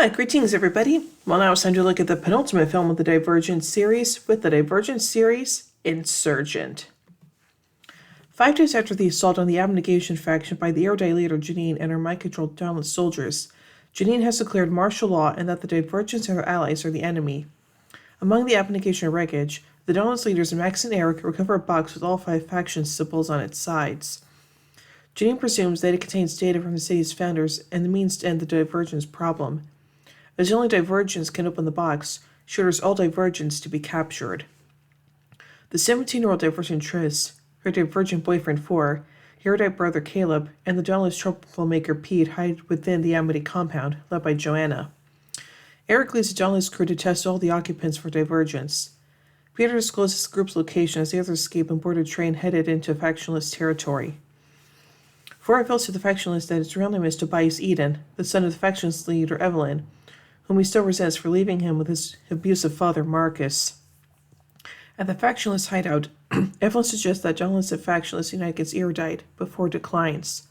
Greetings, everybody. Well, now it's time to look at the penultimate film of the Divergent series with the Divergent Series, Insurgent. 5 days after the assault on the Abnegation faction by the Erudite leader Janine and her mind-controlled dauntless soldiers, Janine has declared martial law and that the Divergents and their allies are the enemy. Among the Abnegation wreckage, the dauntless leaders Max and Eric recover a box with all 5 faction symbols on its sides. Janine presumes that it contains data from the city's founders and the means to end the Divergence problem. As only Divergents can open the box, she orders all Divergents to be captured. The 17-year-old Divergent Triss, her Divergent boyfriend 4, Erudite brother Caleb, and the dauntless troublemaker Pete hide within the Amity compound, led by Joanna. Eric leads the dauntless crew to test all the occupants for Divergence. Peter discloses the group's location as the others escape and board a train headed into factionless territory. 4 reveals to the factionalist that its real name is Tobias Eden, the son of the faction's leader Evelyn, whom he still resents for leaving him with his abusive father Marcus. At the factionalist hideout, Evelyn suggests that dauntless and factionalists unite against Erudite, but 4 declines.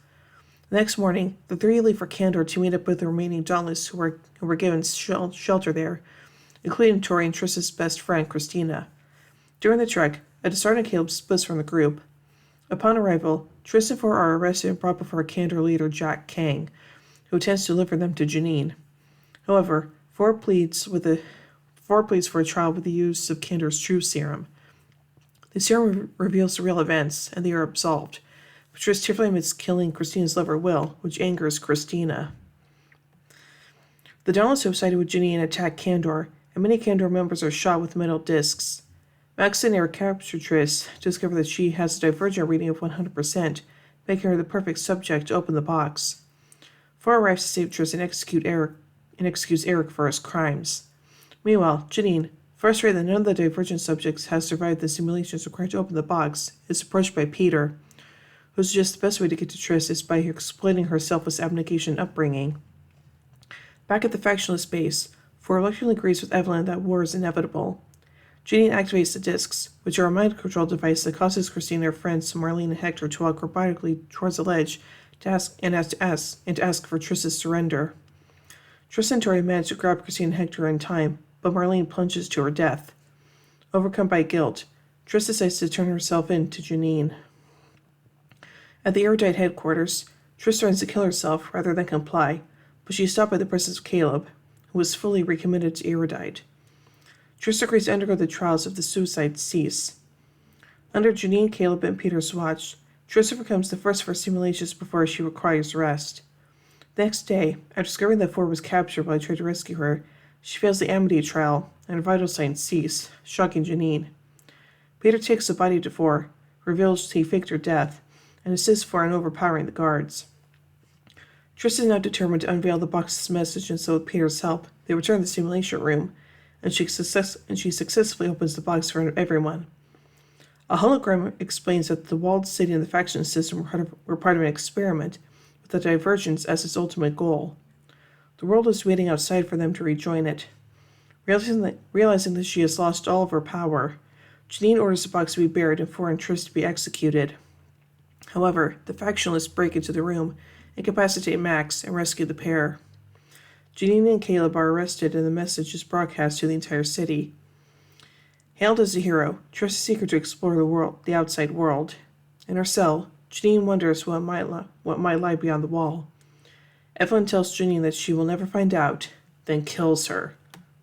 The next morning, the 3 leave for Candor to meet up with the remaining dauntless who were given shelter there, including Tori and Triss's best friend Christina. During the trek, a disheartened Caleb splits from the group. Upon arrival, Triss and 4 are arrested and brought before Candor leader Jack Kang, who intends to deliver them to Janine. However, 4 pleads for a trial with the use of Candor's True Serum. The serum reveals the real events, and they are absolved. But Triss tearfully admits killing Christina's lover Will, which angers Christina. The dauntless who have sided with Janine attack Candor, and many Candor members are shot with metal discs. Max and Eric capture Triss, discover that she has a Divergent reading of 100%, making her the perfect subject to open the box. 4 arrives to save Triss and excuse Eric for his crimes. Meanwhile, Janine, frustrated that none of the Divergent subjects has survived the simulations required to open the box, is approached by Peter, who suggests the best way to get to Triss is by exploiting her selfless abnegation upbringing. Back at the factionalist base, 4 reluctantly agrees with Evelyn that war is inevitable. Janine activates the discs, which are a mind control device that causes Christina and her friends Marlene and Hector to walk robotically towards the ledge to ask for Triss's surrender. Triss and Tori manage to grab Christina and Hector in time, but Marlene plunges to her death. Overcome by guilt, Triss decides to turn herself in to Janine. At the Erudite headquarters, Triss threatens to kill herself rather than comply, but she is stopped by the presence of Caleb, who is fully recommitted to Erudite. Triss agrees to undergo the trials if the suicides cease. Under Janine, Caleb, and Peter's watch, Triss overcomes the first of her simulations before she requires rest. The next day, after discovering that 4 was captured while I tried to rescue her, she fails the Amity trial, and her vital signs cease, shocking Janine. Peter takes the body to 4, reveals he faked her death, and assists 4 in overpowering the guards. Triss is now determined to unveil the box's message, and so with Peter's help, they return to the simulation room, and she successfully opens the box for everyone. A hologram explains that the walled city and the faction system were part of an experiment, with the Divergence as its ultimate goal. The world is waiting outside for them to rejoin it. Realizing that she has lost all of her power, Janine orders the box to be buried and 4 and Triss to be executed. However, the factionalists break into the room, incapacitate Max, and rescue the pair. Janine and Caleb are arrested, and the message is broadcast to the entire city. Hailed as a hero, Triss is eager to explore the outside world. In her cell, Janine wonders what might lie beyond the wall. Evelyn tells Janine that she will never find out, then kills her.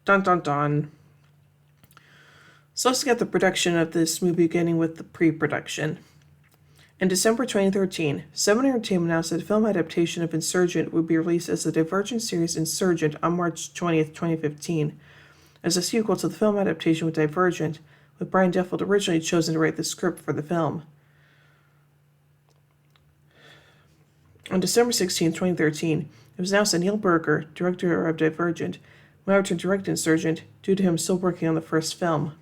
Dun dun dun. So let's get the production of this movie beginning with the pre-production. In December 2013, 7 Entertainment announced that a film adaptation of Insurgent would be released as the Divergent Series Insurgent on March 20th, 2015, as a sequel to the film adaptation with Divergent, with Brian Duffield originally chosen to write the script for the film. On December 16, 2013, it was announced that Neil Berger, director of Divergent, would return to direct Insurgent due to him still working on the first film.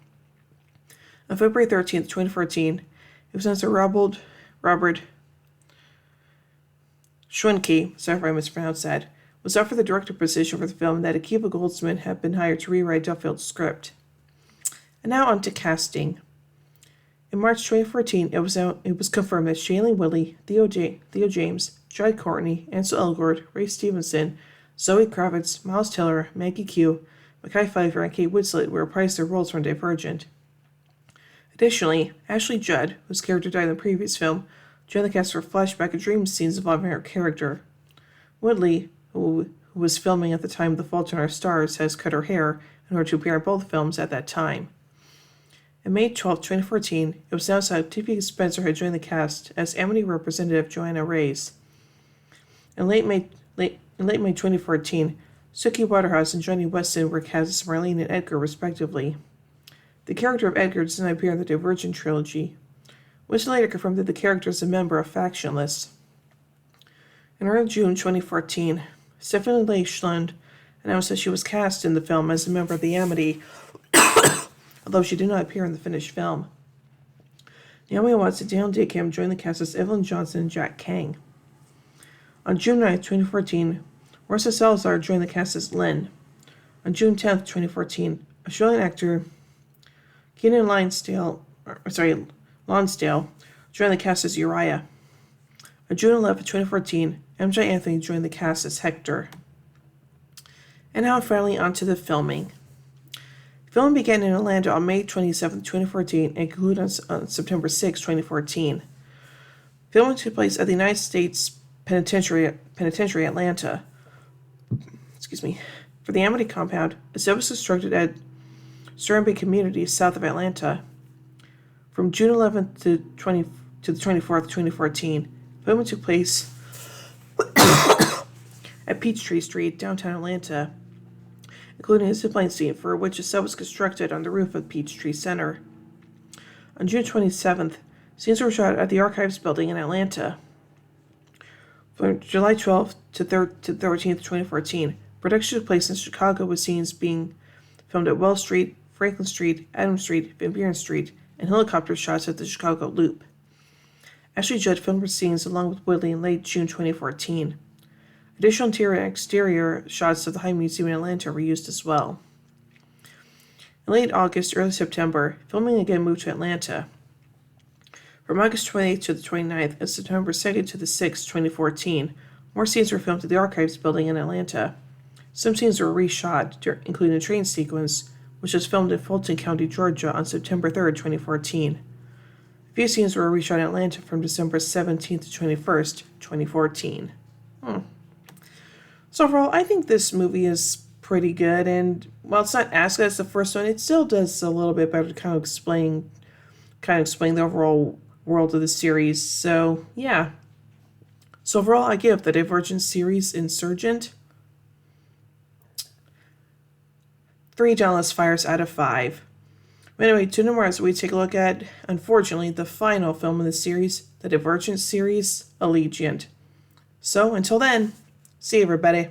On February 13, 2014, it was announced that Robert Schwenke, sorry if I mispronounced that, was offered the director position for the film and that Akiva Goldsman had been hired to rewrite Duffield's script. And now on to casting. In March 2014, it was confirmed that Shailene Woodley, Theo James, Jai Courtney, Ansel Elgort, Ray Stevenson, Zoe Kravitz, Miles Teller, Maggie Q, Mekhi Phifer, and Kate Winslet were reprised their roles from Divergent. Additionally, Ashley Judd, whose character died in the previous film, joined the cast for flashback and dream scenes involving her character. Woodley, who was filming at the time of The Fault in Our Stars, has cut her hair in order to appear in both films at that time. On May 12, 2014, it was announced that T.P. Spencer had joined the cast as Amity Representative Joanna Reyes. In late May 2014, Suki Waterhouse and Johnny Weston were cast as Marlene and Edgar, respectively. The character of Edgar does not appear in the Divergent trilogy. Weston later confirmed that the character is a member of Factionless. In early June 2014, Stephanie Leigh Schlund announced that she was cast in the film as a member of the Amity, although she did not appear in the finished film. Naomi Watts and Daniel Day Kim joined the cast as Evelyn Johnson and Jack Kang. On June 9, 2014, Marissa Salazar joined the cast as Lynn. On June 10, 2014, Australian actor Keenan Lonsdale joined the cast as Uriah. On June 11, 2014, MJ Anthony joined the cast as Hector. And now finally onto the filming. Filming began in Atlanta on May 27, 2014 and concluded on September 6, 2014. Filming took place at the United States Penitentiary Atlanta. For the Amity compound, a set was constructed at Serenbe Community south of Atlanta. From June 11th to the 24th, 2014, filming took place at Peachtree Street, downtown Atlanta, including a zipline scene for which a set was constructed on the roof of Peachtree Center. On June 27th, scenes were shot at the Archives Building in Atlanta. From July 12th to 13th, 2014, production took place in Chicago with scenes being filmed at Wells Street, Franklin Street, Adams Street, Van Buren Street, and helicopter shots at the Chicago Loop. Ashley Judd filmed her scenes along with Woodley in late June 2014. Additional interior and exterior shots of the High Museum in Atlanta were used as well. In late August, early September, filming again moved to Atlanta. From August 28th to the 29th and September 2nd to the 6th, 2014, more scenes were filmed at the Archives Building in Atlanta. Some scenes were reshot, including a train sequence, which was filmed in Fulton County, Georgia on September 3rd, 2014. A few scenes were reshot in Atlanta from December 17th to 21st, 2014. So overall, I think this movie is pretty good, and while it's not as good as the first one, it still does a little bit better to kind of explain the overall world of the series. So yeah. So overall, I give the Divergent series Insurgent 3 Dallas Fires out of 5. But anyway, tune in more as we take a look at, unfortunately, the final film in the series, the Divergent series Allegiant. So until then, see you everybody.